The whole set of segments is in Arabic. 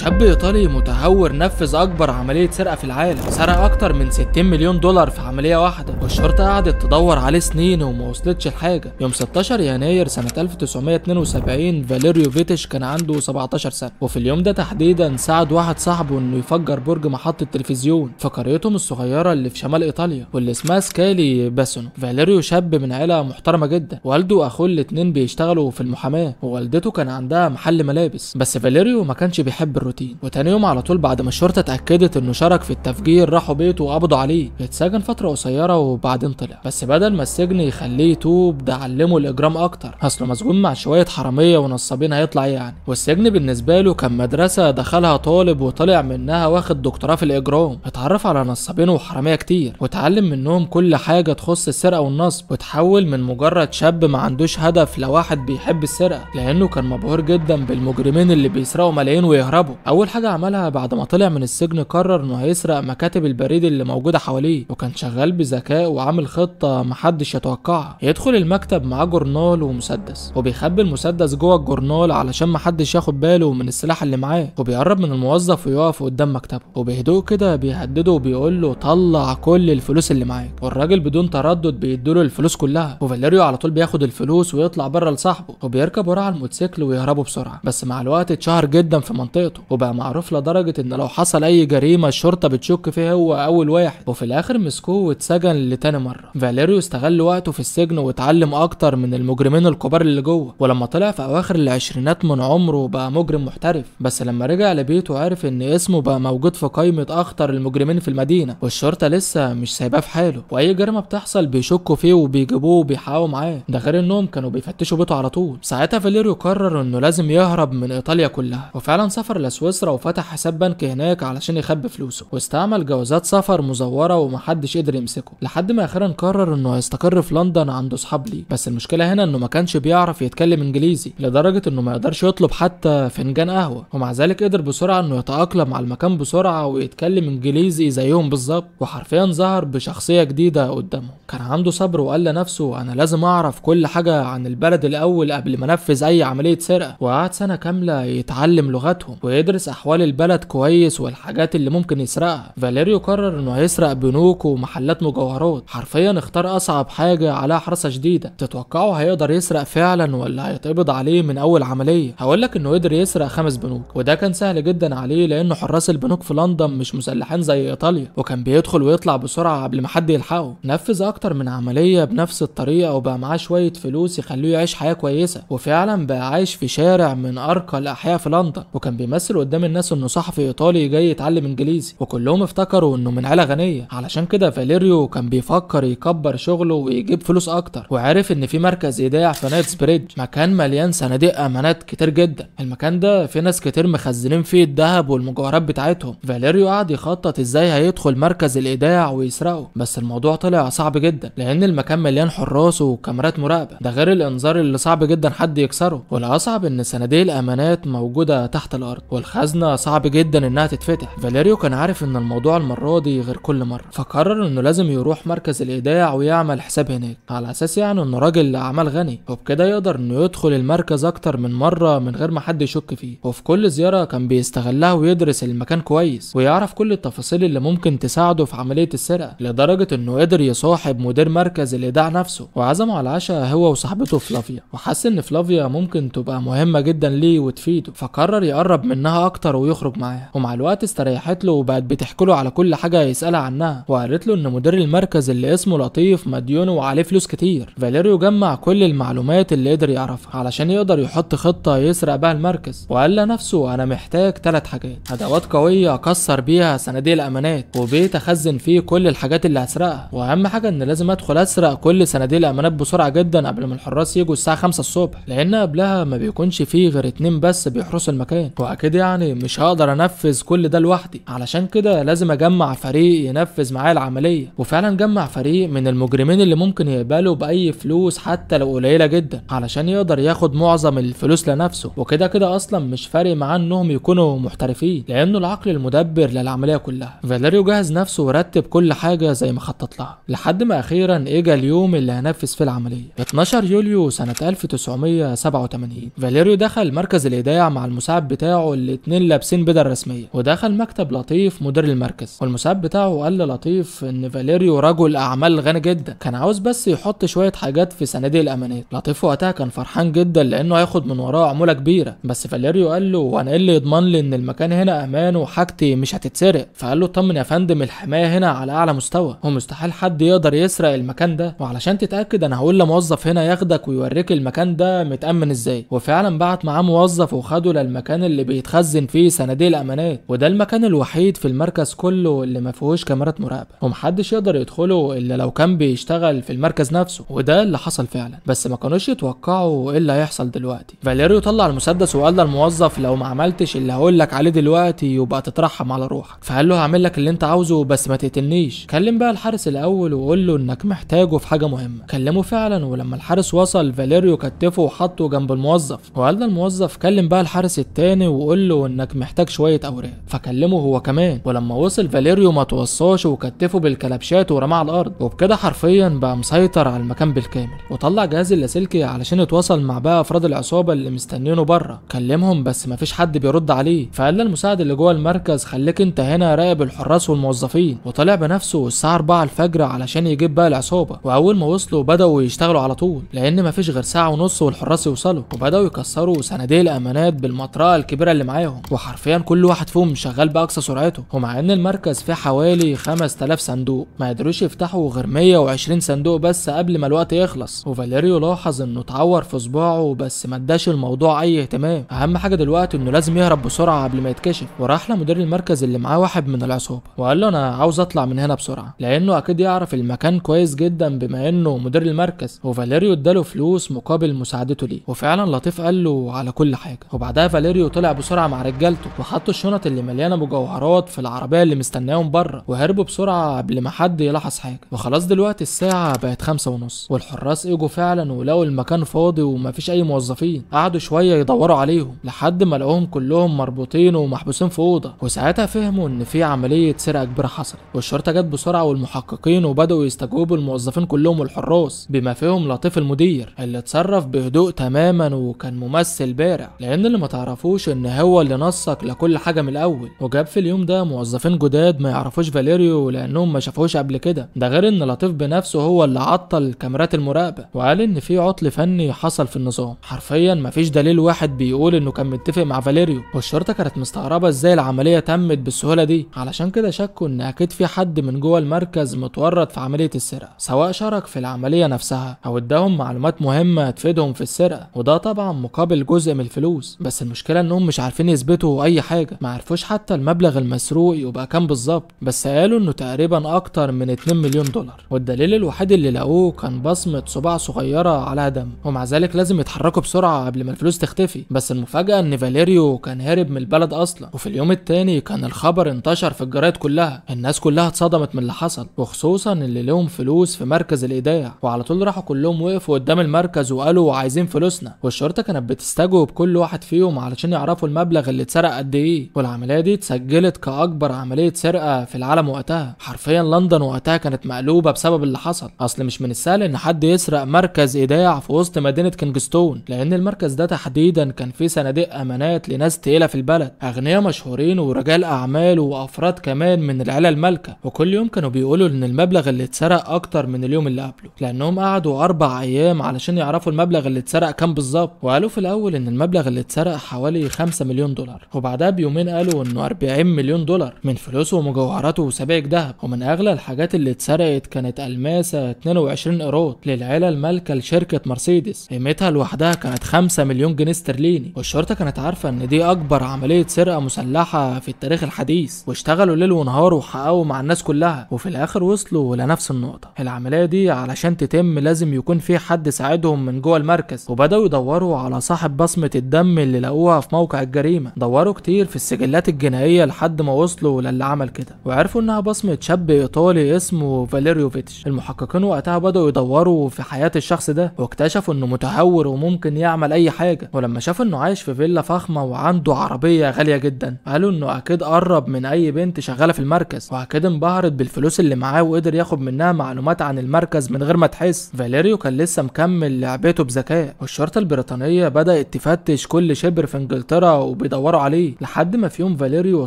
شاب ايطالي متهور نفذ اكبر عمليه سرقه في العالم، سرق اكتر من 60 مليون دولار في عمليه واحده، والشرطه قعدت تدور عليه سنين وما وصلتش لحاجه. يوم 16 يناير سنه 1972 فاليريو فيتش كان عنده 17 سنه، وفي اليوم ده تحديدا ساعد واحد صاحبه انه يفجر برج محطه تلفزيون في قريتهم الصغيره اللي في شمال ايطاليا واللي اسمها سكالي باسونو. فاليريو شاب من عيله محترمه جدا، والده واخوه الاتنين بيشتغلوا في المحاماه، ووالدته كان عندها محل ملابس. بس فاليريو ما كانش بيحب الروتين، وتاني يوم على طول بعد ما الشرطه اتاكدت انه شارك في التفجير راحوا بيته وقبضوا عليه. اتسجن فتره قصيره وبعدين طلع، بس بدل ما السجن يخليه يتوب ده علمه الاجرام اكتر، اصله مسجون مع شويه حراميه ونصابين هيطلع ايه يعني. والسجن بالنسبه له كان مدرسه دخلها طالب وطلع منها واخد دكتوراه في الاجرام، اتعرف على نصابين وحراميه كتير واتعلم منهم كل حاجه تخص السرقه والنصب، وتحول من مجرد شاب ما عندوش هدف لواحد بيحب السرقه، لانه كان مبهور جدا بالمجرمين اللي بيسرقوا ملايين ويهربوا. اول حاجه عملها بعد ما طلع من السجن قرر انه هيسرق مكاتب البريد اللي موجوده حواليه، وكان شغال بذكاء وعامل خطه محدش يتوقعها. يدخل المكتب معاه جورنال ومسدس، وبيخبي المسدس جوه الجورنال علشان محدش ياخد باله من السلاح اللي معاه، وبيقرب من الموظف ويقف قدام مكتبه وبهدوء كده بيهدده وبيقول له طلع كل الفلوس اللي معاك. والراجل بدون تردد بيديله الفلوس كلها، وفاليريو على طول بياخد الفلوس ويطلع بره لصاحبه وبيركب وراه على الموتوسيكل ويهربوا بسرعه. بس مع الوقت اتشهر جدا في منطقته وبقى معروف لدرجه ان لو حصل اي جريمه الشرطه بتشك فيه هو اول واحد، وفي الاخر مسكوه واتسجن لتاني مره. فاليريو استغل وقته في السجن واتعلم اكتر من المجرمين الكبار اللي جوه، ولما طلع في اواخر العشرينات من عمره بقى مجرم محترف. بس لما رجع لبيته عرف ان اسمه بقى موجود في قائمه اخطر المجرمين في المدينه، والشرطه لسه مش سايباه في حاله، واي جريمه بتحصل بيشكوا فيه وبيجيبوه وبيحاولوا معاه. ده غير انهم كانوا بيفتشوا بيته على طول. ساعتها فاليريو قرر انه لازم يهرب من ايطاليا كلها، وفعلا سافر لسويسرا وفتح حساب بنك هناك علشان يخبي فلوسه، واستعمل جوازات سفر مزوره ومحدش قدر يمسكه، لحد ما اخيرا قرر انه هيستقر في لندن عنده اصحاب ليه. بس المشكله هنا انه ما كانش بيعرف يتكلم انجليزي لدرجه انه ما يقدرش يطلب حتى فنجان قهوه، ومع ذلك قدر بسرعه انه يتاقلم على المكان بسرعه ويتكلم انجليزي زيهم بالظبط، وحرفيا ظهر بشخصيه جديده قدامه. كان عنده صبر وقال لنفسه انا لازم اعرف كل حاجه عن البلد الاول قبل ما انفذ اي عمليه سرقه، وقعد سنه كامله يتعلم لغتهم ويدرس احوال البلد كويس والحاجات اللي ممكن يسرقها. فاليريو قرر انه هيسرق بنوك ومحلات مجوهرات، حرفيا اختار اصعب حاجه عليها حراسه شديده. تتوقعوا هيقدر يسرق فعلا ولا هيتقبض عليه من اول عمليه؟ هقولك انه قدر يسرق 5 بنوك، وده كان سهل جدا عليه لانه حراس البنوك في لندن مش مسلحين زي ايطاليا، وكان بيدخل ويطلع بسرعه قبل ما حد يلحقه. نفذ اكتر من عمليه بنفس الطريقه وبقى معاه شويه فلوس يخلوه يعيش حياه كويسه، وفعلا بقى عايش في شارع من ارقى الاحياء في لندن، وكان بيمثل قدام الناس انه صحفي ايطالي جاي يتعلم انجليزي، وكلهم افتكروا انه من عيله غنيه. علشان كده فاليريو كان بيفكر يكبر شغله ويجيب فلوس اكتر، وعرف ان في مركز ايداع في نايتس بريدج، مكان مليان صناديق امانات كتير جدا. المكان ده في ناس كتير مخزنين فيه الذهب والمجوهرات بتاعتهم. فاليريو قعد يخطط ازاي هيدخل مركز الايداع ويسرقه، بس الموضوع طلع صعب جدا لان المكان مليان حراس وكاميرات مراقبه، ده غير الانذار اللي صعب جدا حد يكسره، والاصعب ان صناديق الامانات موجوده تحت الارض والخزنه صعب جدا انها تتفتح. فاليريو كان عارف ان الموضوع المره دي غير كل مره، فقرر انه لازم يروح مركز الايداع ويعمل حساب هناك، على اساس يعني انه راجل اعمال غني، وبكده يقدر انه يدخل المركز اكتر من مره من غير ما حد يشك فيه. وفي كل زياره كان بيستغلها ويدرس المكان كويس ويعرف كل التفاصيل اللي ممكن تساعده في عمليه السرقه، لدرجه انه قدر يصاحب مدير مركز الايداع نفسه وعزمه على العشاء هو وصاحبته فلافيا، وحس ان فلافيا ممكن تبقى مهمه جدا ليه وتفيده، فقرر يقرب منها اكتر ويخرج معاها. ومع الوقت استريحت له وبقت بتحكي له على كل حاجه يسالها عنها، وقالت له ان مدير المركز اللي اسمه لطيف مديونه وعليه فلوس كتير. فاليريو جمع كل المعلومات اللي قدر يعرفها علشان يقدر يحط خطه يسرق بها المركز، وقال لنفسه انا محتاج 3 حاجات: ادوات قويه اكسر بيها صناديق الامانات، وبيت اخزن فيه كل الحاجات اللي هسرقها، واهم حاجه ان لازم ادخل اسرق كل صناديق الامانات بسرعه جدا قبل ما الحراس يجوا الساعه 5 الصبح، لان قبلها ما بيكونش فيه غير 2 بس بيحرسوا المكان، واكيد يعني مش هقدر انفذ كل ده لوحدي، علشان كده لازم اجمع فريق ينفذ معايا العمليه. وفعلا جمع فريق من المجرمين اللي ممكن يقبلوا باي فلوس حتى لو قليله جدا علشان يقدر ياخد معظم الفلوس لنفسه، وكده كده اصلا مش فارق معاه انهم يكونوا محترفين لانه العقل المدبر للعمليه كلها. فاليريو جهز نفسه ورتب كل حاجه زي ما خطط لها، لحد ما اخيرا اجى اليوم اللي هنفذ فيه العمليه. 12 يوليو سنه 1987 فاليريو دخل مركز الايداع مع المساعد بتاعه اللي اتنين لابسين بدل رسميه، ودخل مكتب لطيف مدير المركز، والمساعد بتاعه قال للطيف ان فاليريو رجل اعمال غني جدا، كان عاوز بس يحط شويه حاجات في صناديق الامانات. لطيف وقتها كان فرحان جدا لانه هياخد من وراه عموله كبيره، بس فاليريو قال له وانا ايه اللي يضمن لي ان المكان هنا امان وحاجتي مش هتتسرق؟ فقال له طمن يا فندم، الحمايه هنا على اعلى مستوى ومستحيل حد يقدر يسرق المكان ده، وعلشان تتاكد انا هقول لموظف هنا ياخدك ويوريك المكان ده متامن ازاي. وفعلا بعت معاه موظف وخده للمكان اللي بيتخزن فيه صناديق الامانات، وده المكان الوحيد في المركز كله اللي ما فيهوش كاميرات مراقبه ومحدش يقدر يدخله الا لو كان بيشتغل في المركز نفسه، وده اللي حصل فعلا. بس ما كانوش يتوقعوا ايه اللي هيحصل دلوقتي. فاليريو طلع المسدس وقال للموظف لو ما عملتش اللي هقول لك عليه دلوقتي يبقى تترحم على روحك. فقال له هعمل لك اللي انت عاوزه بس ما تقتلنيش. كلم بقى الحارس الاول وقول له انك محتاجه في حاجه مهمه. كلمه فعلا، ولما الحارس وصل فاليريو كتفه وحطه جنب الموظف، وقال للموظف كلم بقى الحارس التاني وقول له انك محتاج شويه اوراق. فكلمه هو كمان، ولما وصل فاليريو ما توصاش وكتفه بالكلبشات ورماه على الارض، وبكده حرفيا بقى مسيطر على المكان بالكامل. وطلع جهاز اللاسلكي علشان يتواصل مع بقى افراد العصابه اللي مستنيينه بره. كلمهم بس مفيش حد بيرد عليه، فقال للمساعد اللي جوه المركز خليك انت هنا راقب الحراس والموظفين، وطلع بنفسه الساعه 4 الفجر علشان يجيب بقى العصابه. واول ما وصلوا بداوا يشتغلوا على طول لان مفيش غير ساعه ونص والحراس يوصلوا، وبداوا يكسروا صناديق الامانات بالمطرقه الكبيره اللي معاهم، وحرفيا كل واحد فيهم شغال باقصى سرعته. ومع ان المركز فيه حوالي 5000 صندوق ما قدروش يفتحوا غير 120 صندوق بس قبل ما الوقت يخلص. وفاليريو لاحظ انه اتعور في صباعه بس ما اداش الموضوع اي اهتمام، اهم حاجه دلوقتي انه لازم يهرب بسرعه قبل ما يتكشف. وراح لمدير المركز اللي معاه واحد من العصابه وقال له انا عاوز اطلع من هنا بسرعه، لانه اكيد يعرف المكان كويس جدا بما انه مدير المركز. وفاليريو اداله فلوس مقابل مساعدته ليه، وفعلا لطيف قال له على كل حاجه. وبعدها فاليريو طلع بسرعه مع رجالته وحطوا الشنط اللي مليانه مجوهرات في العربيه اللي مستناهم بره، وهربوا بسرعه قبل ما حد يلاحظ حاجه. وخلاص دلوقتي الساعه بقت 5:30 والحراس اجوا فعلا ولقوا المكان فاضي ومفيش اي موظفين. قعدوا شويه يدوروا عليهم لحد ما لقوهم كلهم مربوطين ومحبوسين في اوضه، وساعتها فهموا ان في عمليه سرقه كبيره حصلت. والشرطه جت بسرعه والمحققين وبداوا يستجوبوا الموظفين كلهم والحراس بما فيهم لطيف المدير اللي اتصرف بهدوء تماما وكان ممثل بارع، لان اللي ما تعرفوش ان هو اللي نسق لكل حاجه من الاول. وجاب في اليوم ده موظفين جداد ما يعرفوش فاليريو لانهم ما شافوش قبل كده، ده غير ان لطيف بنفسه هو اللي عطل كاميرات المراقبه وقال ان في عطل فني حصل في النظام. حرفيا مفيش دليل واحد بيقول انه كان متفق مع فاليريو، والشرطه كانت مستغربه ازاي العمليه تمت بالسهوله دي، علشان كده شكوا ان اكيد في حد من جوه المركز متورط في عمليه السرقه، سواء شارك في العمليه نفسها او اداهم معلومات مهمه تفيدهم في السرقه، وده طبعا مقابل جزء من الفلوس. بس المشكله انهم مش عارفين يثبتوا اي حاجه، ما عرفوش حتى المبلغ المسروق يبقى كام بالظبط، بس قالوا انه تقريبا اكتر من 2 مليون دولار، والدليل الوحيد اللي لقوه كان بصمه صباع صغيره على دم. ومع ذلك لازم يتحركوا بسرعه قبل ما الفلوس تختفي. بس المفاجاه ان فاليريو كان هارب من البلد اصلا. وفي اليوم التاني كان الخبر انتشر في الجرايد كلها، الناس كلها اتصدمت من اللي حصل، وخصوصا اللي لهم فلوس في مركز الايداع، وعلى طول راحوا كلهم وقفوا قدام المركز وقالوا عايزين فلوسنا. والشرطه كانت بتستجوب كل واحد فيهم علشان يعرفوا المبلغ اللي اتسرق قد ايه. والعمليه دي اتسجلت كاكبر عمليه سرقه في العالم وقتها. حرفيا لندن وقتها كانت مقلوبه بسبب اللي حصل. اصل مش من السهل ان حد يسرق مركز ايداع في وسط مدينه كينجستون، لان المركز ده تحديدا كان فيه صناديق امانات لناس تقيله في البلد، اغنياء مشهورين ورجال اعمال وافراد كمان من العيله المالكه. وكل يوم كانوا بيقولوا ان المبلغ اللي اتسرق اكتر من اليوم اللي قبله، لانهم قعدوا 4 ايام علشان يعرفوا المبلغ اللي اتسرق كام بالظبط. وقالوا في الاول ان المبلغ اللي اتسرق حوالي 5 مليون دولار، وبعدها بيومين قالوا انه 40 مليون دولار من فلوسه ومجوهراته وسبائك ذهب. ومن اغلى الحاجات اللي اتسرقت كانت الماسه 22 قيراط للعيله المالكه لشركه مرسيدس، قيمتها لوحدها كانت 5 مليون جنيه استرليني. والشرطه كانت عارفه ان دي اكبر عمليه سرقه مسلحه في التاريخ الحديث، واشتغلوا ليل ونهار وحققوا مع الناس كلها، وفي الاخر وصلوا لنفس النقطه. العمليه دي علشان تتم لازم يكون في حد ساعدهم من جوه المركز، وبداوا يدوروا على صاحب بصمه الدم اللي لقوها في موقع الجريمه. دوروا كتير في السجلات الجنائيه لحد ما وصلوا للي عمل كده، وعرفوا انها بصمه شاب ايطالي اسمه فاليريو فيتش. المحققين وقتها بداوا يدوروا في حياه الشخص ده، واكتشفوا انه متهور وممكن يعمل اي حاجه. ولما شافوا انه عايش في فيلا فخمه وعنده عربيه غاليه جدا، قالوا انه اكيد قرب من اي بنت شغاله في المركز، واكيد انبهرت بالفلوس اللي معاه وقدر ياخد منها معلومات عن المركز من غير ما تحس. فاليريو كان لسه مكمل لعبته بذكاء، والشرطه البريطانيه بدات تفتش كل شبر في انجلترا وبيدوروا عليه، لحد ما في يوم فاليريو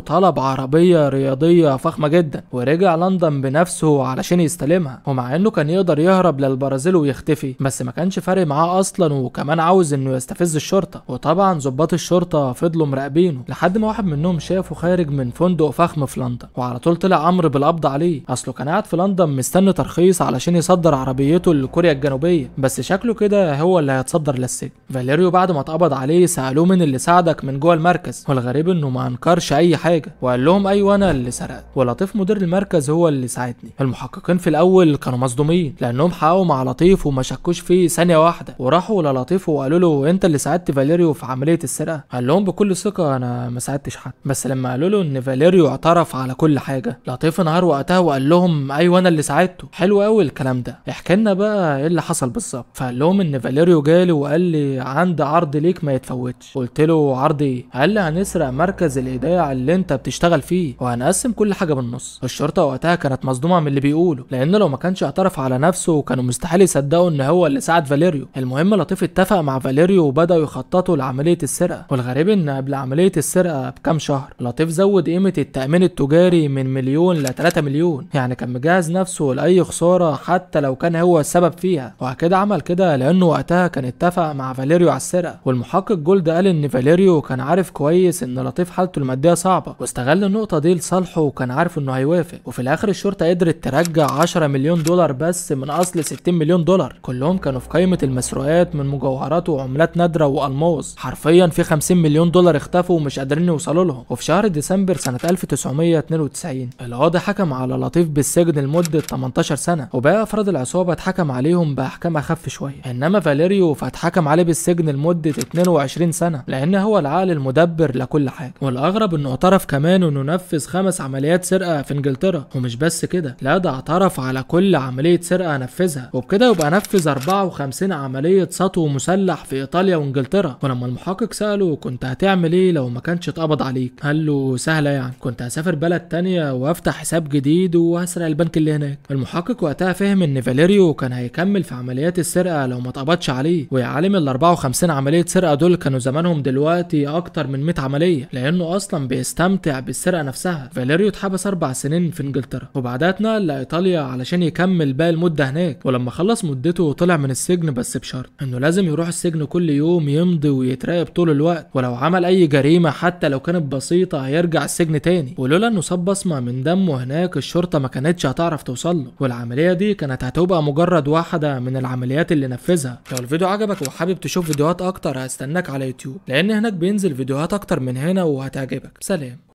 طلب عربيه رياضيه فخمه جدا ورجع لندن بنفسه علشان يستلمها. ومع انه كان يقدر يهرب للبرازيل ويختفي، بس ما كانش فارق معاه اصلا، وكمان عاوز انه يستفز الشرطه. وطبعا ضباط الشرطه فضلوا مراقبينه لحد ما واحد منهم شافه خارج من فندق فخم في لندن، وعلى طول طلع امر بالقبض عليه. اصله كان قاعد في لندن مستني ترخيص علشان يصدر عربيته لكوريا الجنوبيه، بس شكله كده هو اللي هيتصدر للسجن. فاليريو بعد ما اتقبض عليه سالوه مين اللي ساعدك من جوه المركز، والغريب انه ما انكرش اي حاجه وقال لهم ايوه انا اللي سرقت، ولطيف مدير المركز هو اللي ساعدني. المحققين في الاول كانوا مصدومين لانهم حققوا مع لطيف وما شكوش فيه ثانيه واحده، وراحوا للطيف وقالوا له انت اللي ساعدت فاليريو في عمليه السرقه؟ قال لهم بكل ثقه انا ما ساعدتش حد. بس لما قالوا له ان فاليريو اعترف على كل حاجه، لطيف انهار وقتها وقال لهم ايوه انا اللي ساعدته. حلو قوي الكلام ده، احكي لنا بقى ايه اللي حصل بالظبط. فقال لهم ان فاليريو جالي وقال لي عندي عرض ليك ما يتفوتش. قلت له عرض ايه؟ قال لي هنسرق مركز الايداع اللي انت بتشتغل فيه وهنقسم كل حاجه بالنص. الشرطه وقتها كانت مصدومه من اللي بيقوله، لان لو ما كانش اعترف على نفسه كانوا مستحيل يصدقوا ان هو اللي ساعد فاليريو. المهم لطيف اتفق مع فاليريو وبداوا يخططوا لعمليه السرقه. والغريب ان قبل عمليه السرقه بكام شهر لطيف زود قيمه التامين التجاري من مليون ل 3 مليون، يعني كان مجهز نفسه لاي خساره حتى لو كان هو السبب فيها. وكده عمل كده لانه وقتها كان اتفق مع فاليريو على السرقه. والمحقق جولد قال ان فاليريو كان عارف كويس ان لطيف حالته الماديه صعبه، واستغل النقطه دي لصالحه، وكان عارف انه هيوافق. وفي الاخر الشرطه قدرت ترجع 10 مليون دولار بس من اصل 60 مليون دولار، كلهم كانوا في قائمه المسروقات من مجوهرات وعملات نادره والماس. حرفيا في 50 مليون دولار اختفوا ومش قادرين يوصلوا لهم. وفي شهر ديسمبر سنه 1992 القاضي حكم على لطيف بالسجن لمده 18 سنه، وباقي افراد العصابه اتحكم عليهم باحكام اخف شويه. انما فاليريو فاتحكم عليه بالسجن لمده 22 سنه، لان هو العقل المدبر لكل حاجه. والاغرب انه اعترف كمان انه نفذ 5 عمليات سرقه في انجلترا. ومش بس كده، لا ده اعترف على كل عمليه سرقه نفذها، وبكده يبقى نفذ 54 عمليه سطو مسلح في ايطاليا وانجلترا. ولما المحقق ساله كنت هتعمل ايه لو ما كانش اتقبض عليك؟ قال له سهله، يعني كنت هسافر بلد تانية وافتح حساب جديد وهسرق البنك اللي هناك. المحقق وقتها فهم ان فاليريو كان هيكمل في عمليات السرقه لو ما اتقبضش عليه. ويا عالم ال 54 عمليه سرقه دول كانوا زمانهم دلوقتي اكتر من 100 عمليه، لانه اصلا بيستمتع بالسرقه نفسها. فاليريو اتحبس 4 سنين في انجلترا، وبعدها اتنقل لايطاليا علشان يكمل باقي المده هناك. ولما خلص مدته طلع من السجن، بس بشرط انه لازم يروح السجن كل يوم يمضي ويتراقب طول الوقت، ولو عمل اي جريمه حتى لو كانت بسيطه هيرجع السجن تاني. ولولا انه صاب بصمه من دمه هناك الشرطه ما كانتش هتعرف توصل له. والعمليه دي كانت هتبقى مجرد واحده من العمليات اللي نفذها. لو الفيديو عجبك وحابب تشوف فيديوهات اكتر هستناك على يوتيوب، لان هناك بينزل فيديوهات اكتر من هنا وهتعجبك. سلام.